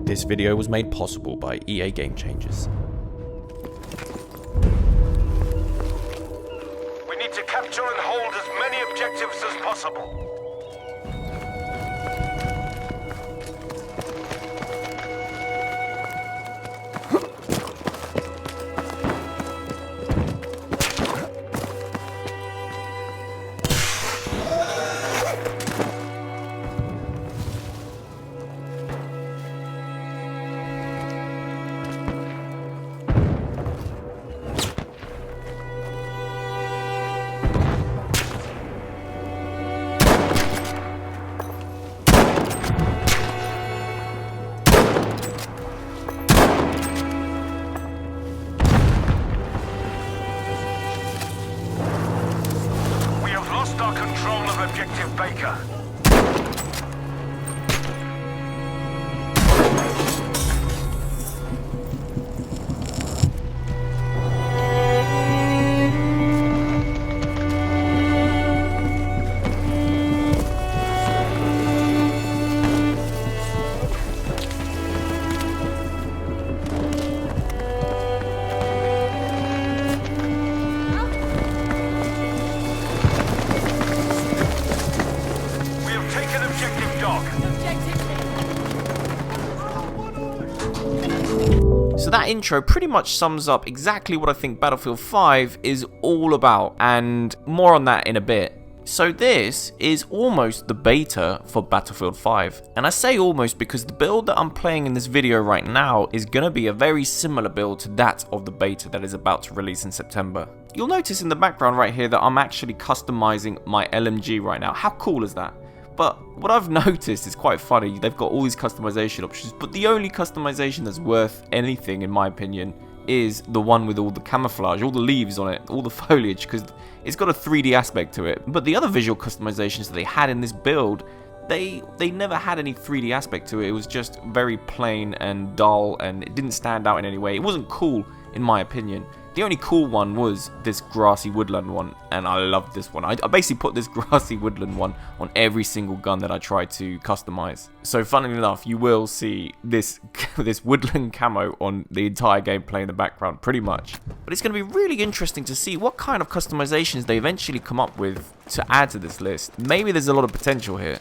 This video was made possible by EA Gamechangers. We need to capture and hold as many objectives as possible. Objective Baker. So that intro pretty much sums up exactly what I think Battlefield 5 is all about, and more on that in a bit. So this is almost the beta for Battlefield 5, and I say almost because the build that I'm playing in this video right now is going to be a very similar build to that of the beta that is about to release in September. You'll notice in the background right here that I'm actually customizing my LMG right now. How cool is that? But what I've noticed is quite funny. They've got all these customization options, but the only customization that's worth anything, in my opinion, is the one with all the camouflage, all the leaves on it, all the foliage, because it's got a 3D aspect to it. But the other visual customizations that they had in this build, they never had any 3D aspect to it. It was just very plain and dull, and it didn't stand out in any way. It wasn't cool, in my opinion. The only cool one was this grassy woodland one, and I loved this one. I basically put this grassy woodland one on every single gun that I tried to customize. So funnily enough, you will see this woodland camo on the entire gameplay in the background, pretty much. But it's going to be really interesting to see what kind of customizations they eventually come up with to add to this list. Maybe there's a lot of potential here.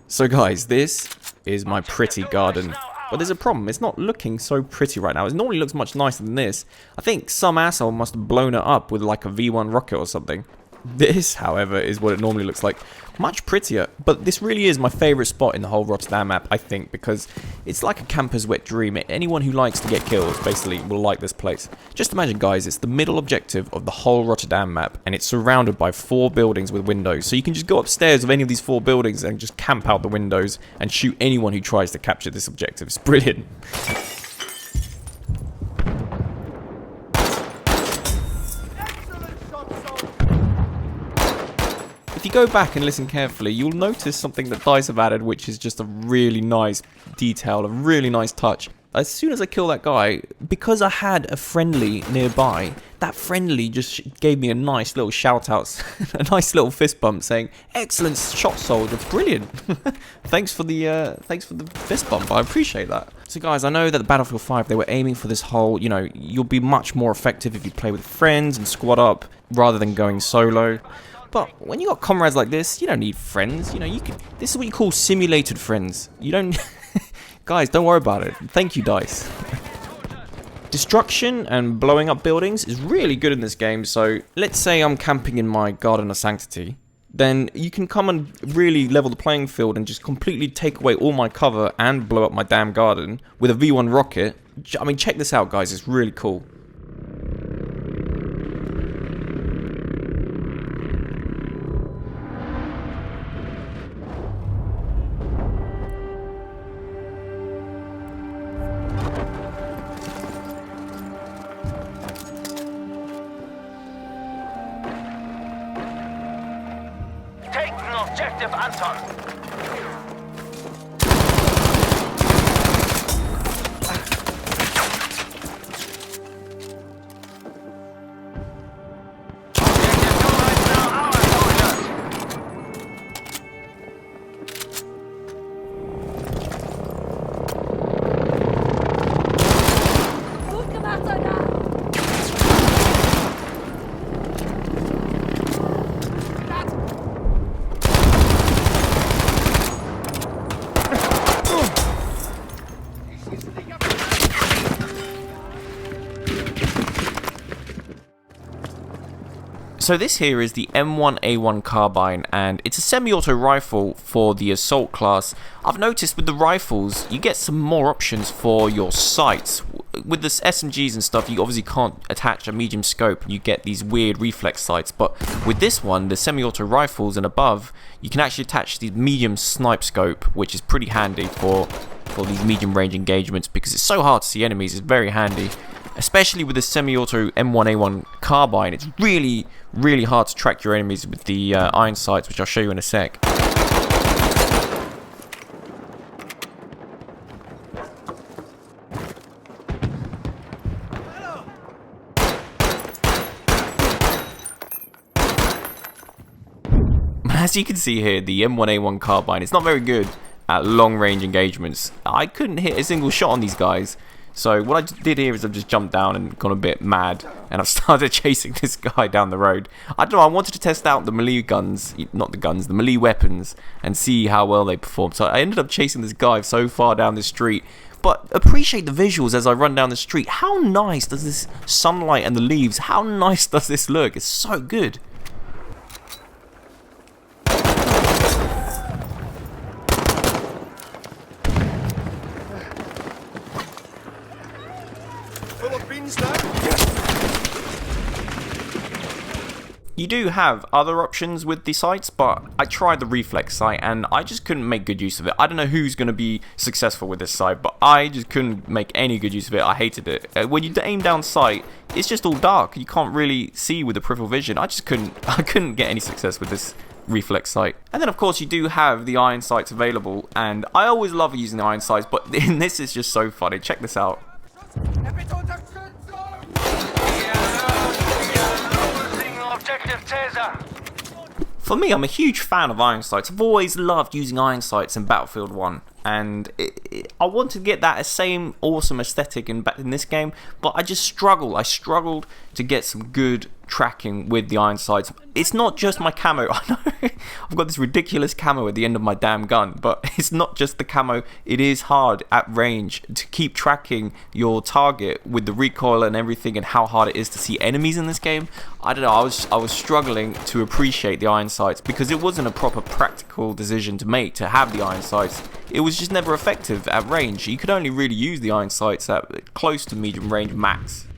So guys, this is my pretty garden. But there's a problem, it's not looking so pretty right now. It normally looks much nicer than this. I think some asshole must have blown it up with like a V1 rocket or something. This, however, is what it normally looks like. Much prettier, but this really is my favourite spot in the whole Rotterdam map, I think, because it's like a camper's wet dream. Anyone who likes to get kills, basically, will like this place. Just imagine, guys, it's the middle objective of the whole Rotterdam map, and it's surrounded by 4 buildings with windows. So you can just go upstairs of any of these 4 buildings and just camp out the windows and shoot anyone who tries to capture this objective. It's brilliant. If you go back and listen carefully, you'll notice something that DICE have added, which is just a really nice detail, a really nice touch. As soon as I kill that guy, because I had a friendly nearby, that friendly just gave me a nice little shout out, a nice little fist bump saying, "Excellent shot, soldier, brilliant." Thanks for the fist bump, I appreciate that. So guys, I know that the Battlefield 5, they were aiming for this whole, you know, you'll be much more effective if you play with friends and squad up, rather than going solo. But when you got comrades like this, you don't need friends. You know, this is what you call simulated friends. You don't... Guys, don't worry about it. Thank you, DICE. Destruction and blowing up buildings is really good in this game. So let's say I'm camping in my Garden of Sanctity. Then you can come and really level the playing field and just completely take away all my cover and blow up my damn garden with a V1 rocket. I mean, check this out, guys. It's really cool. Objective Anton. So this here is the M1A1 carbine, and it's a semi-auto rifle for the assault class. I've noticed with the rifles, you get some more options for your sights. With the SMGs and stuff, you obviously can't attach a medium scope, and you get these weird reflex sights. But with this one, the semi-auto rifles and above, you can actually attach the medium snipe scope, which is pretty handy for these medium range engagements, because it's so hard to see enemies. It's very handy. Especially with the semi-auto M1A1 carbine, it's really, really hard to track your enemies with the iron sights, which I'll show you in a sec. As you can see here, the M1A1 carbine, it's not very good at long-range engagements. I couldn't hit a single shot on these guys. So what I did here is I've just jumped down and gone a bit mad, and I've started chasing this guy down the road. I don't know, I wanted to test out the melee guns, not the guns, the melee weapons, and see how well they perform. So I ended up chasing this guy so far down the street. But appreciate the visuals as I run down the street. How nice does this sunlight and the leaves, how nice does this look? It's so good. You do have other options with the sights, but I tried the reflex sight and I just couldn't make good use of it. I don't know who's going to be successful with this sight, but I just couldn't make any good use of it. I hated it. When you aim down sight, it's just all dark. You can't really see with the peripheral vision. I couldn't get any success with this reflex sight. And then of course you do have the iron sights available, and I always love using the iron sights, but this is just so funny. Check this out. For me, I'm a huge fan of iron sights. I've always loved using iron sights in Battlefield 1, and I want to get that same awesome aesthetic in this game, but I just struggle. I struggled to get some good tracking with the iron sights. It's not just my camo. I know I've got this ridiculous camo at the end of my damn gun, but it's not just the camo. It is hard at range to keep tracking your target with the recoil and everything, and how hard it is to see enemies in this game. I don't know, I was struggling to appreciate the iron sights because it wasn't a proper practical decision to make to have the iron sights. It was just never effective at range. You could only really use the iron sights at close to medium range max.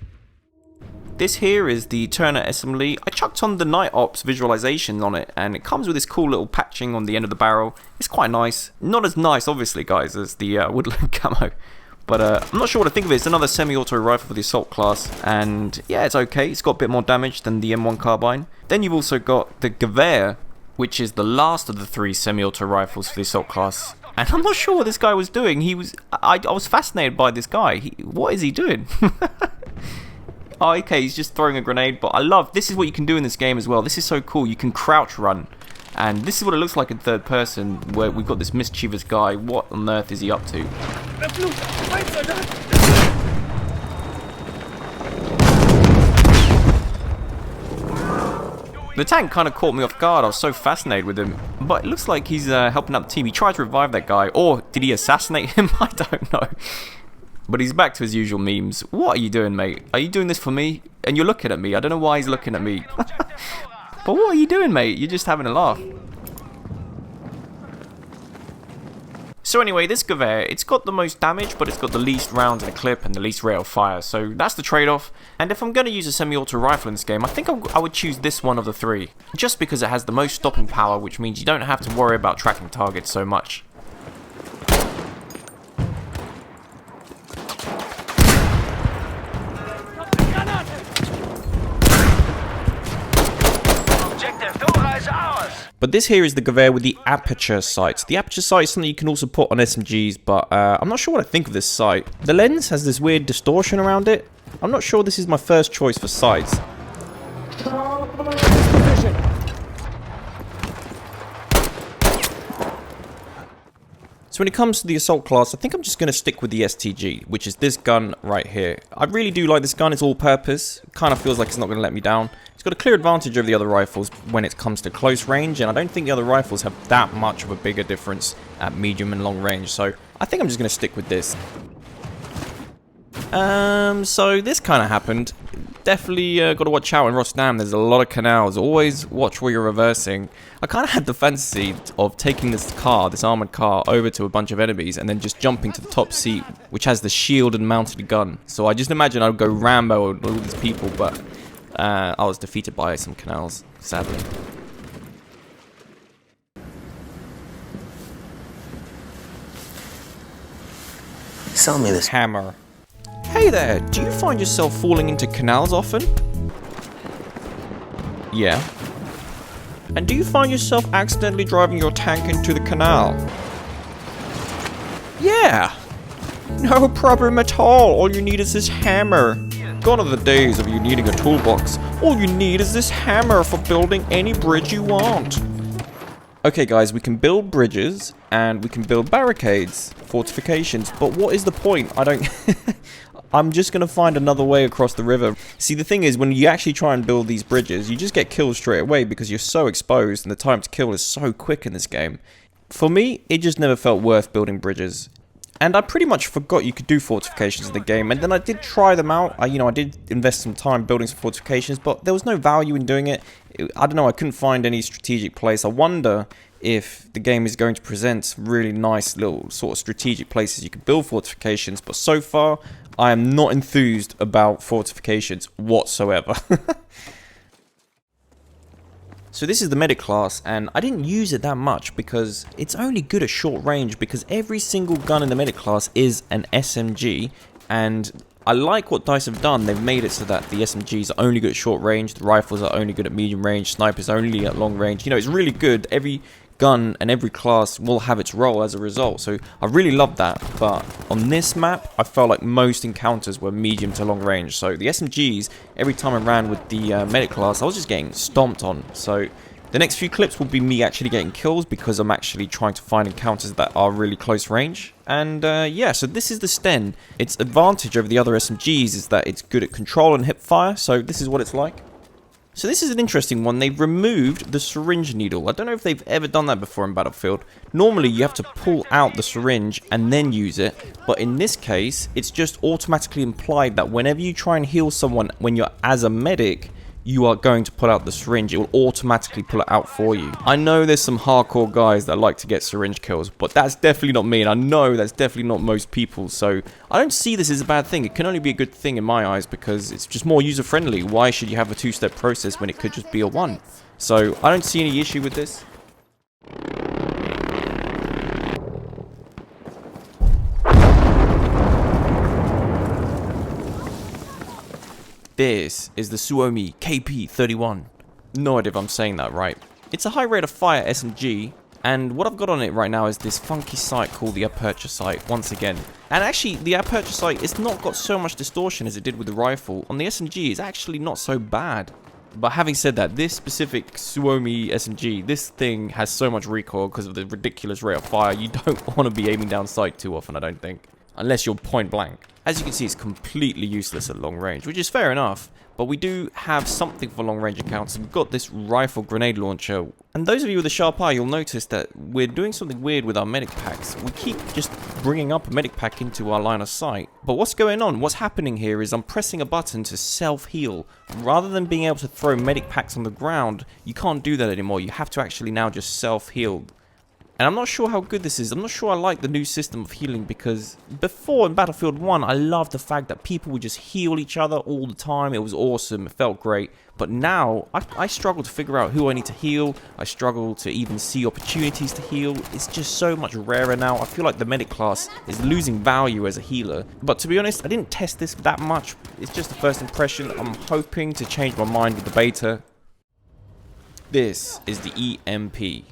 This here is the Turner SMLE. I chucked on the Night Ops visualization on it, and it comes with this cool little patching on the end of the barrel. It's quite nice. Not as nice, obviously, guys, as the Woodland Camo. But I'm not sure what to think of it. It's another semi-auto rifle for the assault class, and yeah, it's okay. It's got a bit more damage than the M1 carbine. Then you've also got the Gewehr, which is the last of the 3 semi-auto rifles for the assault class. And I'm not sure what this guy was doing. I was fascinated by this guy. What is he doing? Oh, okay, he's just throwing a grenade, but this is what you can do in this game as well. This is so cool. You can crouch run, and this is what it looks like in third person, where we've got this mischievous guy. What on earth is he up to? The tank kind of caught me off guard. I was so fascinated with him, but it looks like he's helping out the team. He tried to revive that guy, or did he assassinate him? I don't know. But he's back to his usual memes. What are you doing, mate? Are you doing this for me? And you're looking at me. I don't know why he's looking at me. But what are you doing, mate? You're just having a laugh. So anyway, this Gewehr, it's got the most damage, but it's got the least rounds in a clip and the least rate of fire. So that's the trade-off. And if I'm going to use a semi-auto rifle in this game, I think I would choose this one of the 3. Just because it has the most stopping power, which means you don't have to worry about tracking targets so much. But this here is the Gewehr with the aperture sights. The aperture sight is something you can also put on SMGs, but I'm not sure what I think of this sight. The lens has this weird distortion around it. I'm not sure this is my first choice for sights. So when it comes to the assault class, I think I'm just going to stick with the STG, which is this gun right here. I really do like this gun. It's all purpose. Kind of feels like it's not going to let me down. It's got a clear advantage over the other rifles when it comes to close range, and I don't think the other rifles have that much of a bigger difference at medium and long range. So I think I'm just going to stick with this. So this kind of happened. definitely got to watch out in Rotterdam. There's a lot of canals. Always watch where you're reversing. I kind of had the fantasy of taking this car, this armored car, over to a bunch of enemies and then just jumping to the top seat, which has the shield and mounted gun. So I just imagine I would go Rambo and all these people, but I was defeated by some canals, sadly. Sell me this Hammer. Hey there, do you find yourself falling into canals often? Yeah. And do you find yourself accidentally driving your tank into the canal? Yeah. No problem at all you need is this hammer. Gone are the days of you needing a toolbox. All you need is this hammer for building any bridge you want. Okay guys, we can build bridges, and we can build barricades, fortifications, but what is the point? I'm just gonna find another way across the river. See, the thing is, when you actually try and build these bridges, you just get killed straight away because you're so exposed, and the time to kill is so quick in this game. For me, it just never felt worth building bridges. And I pretty much forgot you could do fortifications in the game, and then I did try them out. I did invest some time building some fortifications, but there was no value in doing it. I don't know, I couldn't find any strategic place. I wonder if the game is going to present really nice little sort of strategic places you can build fortifications, but so far, I am not enthused about fortifications whatsoever. So this is the medic class, and I didn't use it that much because it's only good at short range, because every single gun in the medic class is an SMG, and I like what DICE have done. They've made it so that the SMGs are only good at short range, the rifles are only good at medium range, snipers only at long range. It's really good. Every gun and every class will have its role as a result, so I really love that. But on this map, I felt like most encounters were medium to long range, so the SMGs, every time I ran with the medic class, I was just getting stomped on. So the next few clips will be me actually getting kills, because I'm actually trying to find encounters that are really close range. And yeah, so this is the Sten. Its advantage over the other SMGs is that it's good at control and hip fire, so this is what it's like. So this is an interesting one. They've removed the syringe needle. I don't know if they've ever done that before in Battlefield. Normally you have to pull out the syringe and then use it, but in this case it's just automatically implied that whenever you try and heal someone when you're as a medic, you are going to pull out the syringe. It will automatically pull it out for you. I know there's some hardcore guys that like to get syringe kills, but that's definitely not me, and I know that's definitely not most people, so I don't see this as a bad thing. It can only be a good thing in my eyes because it's just more user-friendly. Why should you have a two-step process when it could just be a one? So I don't see any issue with this. This is the Suomi KP31. No idea if I'm saying that right. It's a high rate of fire SMG, and what I've got on it right now is this funky sight called the aperture sight, once again. And actually, the aperture sight, it's not got so much distortion as it did with the rifle. On the SMG, it's actually not so bad. But having said that, this specific Suomi SMG, this thing has so much recoil because of the ridiculous rate of fire. You don't want to be aiming down sight too often, I don't think. Unless you're point blank. As you can see, it's completely useless at long range, which is fair enough, but we do have something for long range accounts. We've got this rifle grenade launcher, and those of you with a sharp eye, you'll notice that we're doing something weird with our medic packs. We keep just bringing up a medic pack into our line of sight, but what's going on? What's happening here is I'm pressing a button to self-heal. Rather than being able to throw medic packs on the ground, you can't do that anymore. You have to actually now just self-heal. And I'm not sure how good this is. I'm not sure I like the new system of healing, because before in Battlefield 1, I loved the fact that people would just heal each other all the time. It was awesome. It felt great. But now, I struggle to figure out who I need to heal. I struggle to even see opportunities to heal. It's just so much rarer now. I feel like the medic class is losing value as a healer. But to be honest, I didn't test this that much. It's just the first impression. I'm hoping to change my mind with the beta. This is the EMP.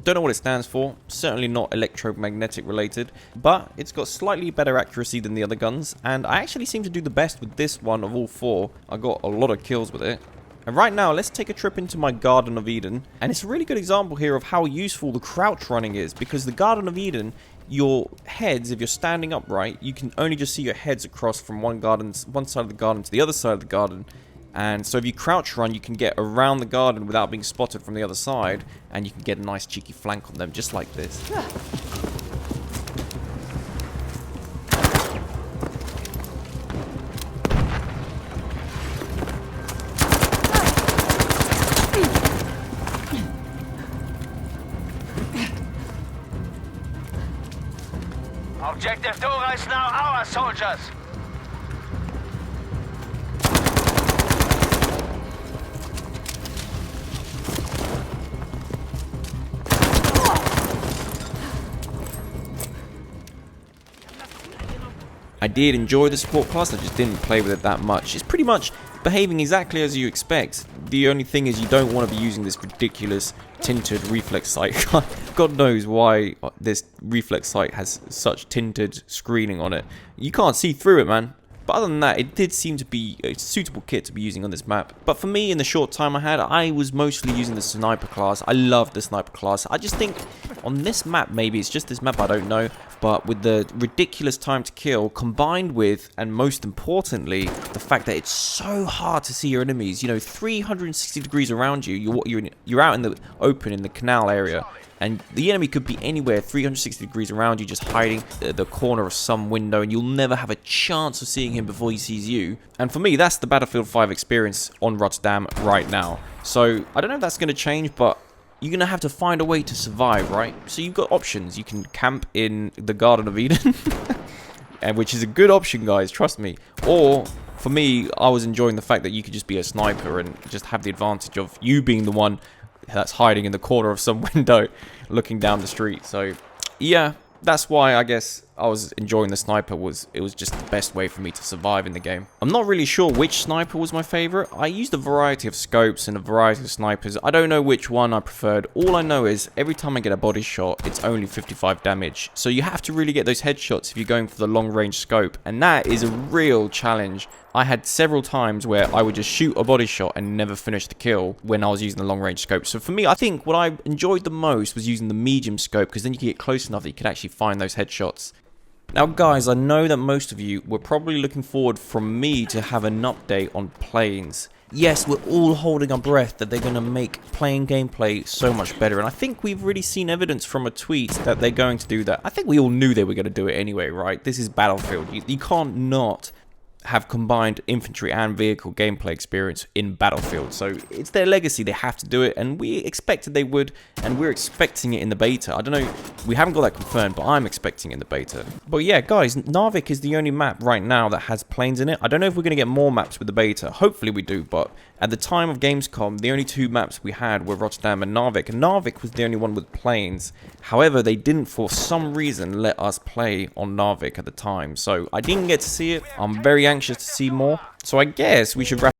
Don't know what it stands for, certainly not electromagnetic related, but it's got slightly better accuracy than the other guns, and I actually seem to do the best with this one of all four. I got a lot of kills with it. And right now, let's take a trip into my Garden of Eden, and it's a really good example here of how useful the crouch running is, because the Garden of Eden, your heads, if you're standing upright, you can only just see your heads across from one side of the garden to the other side of the garden. And so if you crouch run, you can get around the garden without being spotted from the other side, and you can get a nice cheeky flank on them, just like this. Objective Dora is now our soldiers. I did enjoy the support class, I just didn't play with it that much. It's pretty much behaving exactly as you expect. The only thing is you don't want to be using this ridiculous tinted reflex sight. God knows why this reflex sight has such tinted screening on it. You can't see through it, man. But other than that, it did seem to be a suitable kit to be using on this map. But for me, in the short time I had, I was mostly using the sniper class. I love the sniper class. I just think on this map, maybe it's just this map, I don't know. But with the ridiculous time to kill, combined with, and most importantly, the fact that it's so hard to see your enemies. You know, 360 degrees around you, you're out in the open, in the canal area. And the enemy could be anywhere 360 degrees around you, just hiding the corner of some window, and you'll never have a chance of seeing him before he sees you. And for me, that's the Battlefield 5 experience on Rotterdam right now. So I don't know if that's going to change, but you're going to have to find a way to survive, right? So you've got options. You can camp in the Garden of Eden, and which is a good option, guys, trust me. Or, for me, I was enjoying the fact that you could just be a sniper and just have the advantage of you being the one that's hiding in the corner of some window looking down the street. So yeah, that's why I guess I was enjoying the sniper. It was just the best way for me to survive in the game. I'm not really sure which sniper was my favorite. I used a variety of scopes and a variety of snipers. I don't know which one I preferred. All I know is every time I get a body shot, it's only 55 damage. So you have to really get those headshots if you're going for the long range scope, and that is a real challenge. I had several times where I would just shoot a body shot and never finish the kill when I was using the long range scope. So for me, I think what I enjoyed the most was using the medium scope, because then you could get close enough that you could actually find those headshots. Now guys, I know that most of you were probably looking forward from me to have an update on planes. Yes, we're all holding our breath that they're going to make plane gameplay so much better, and I think we've really seen evidence from a tweet that they're going to do that. I think we all knew they were going to do it anyway, right? This is Battlefield. You can't not have combined infantry and vehicle gameplay experience in Battlefield. So it's their legacy, they have to do it, and we expected they would, and we're expecting it in the beta. I don't know, we haven't got that confirmed, but I'm expecting it in the beta. But yeah, guys, Narvik is the only map right now that has planes in it. I don't know if we're going to get more maps with the beta. Hopefully we do, but at the time of Gamescom, the only two maps we had were Rotterdam and Narvik was the only one with planes. However, they didn't for some reason let us play on Narvik at the time, so I didn't get to see it. I'm very anxious to see more. So I guess we should wrap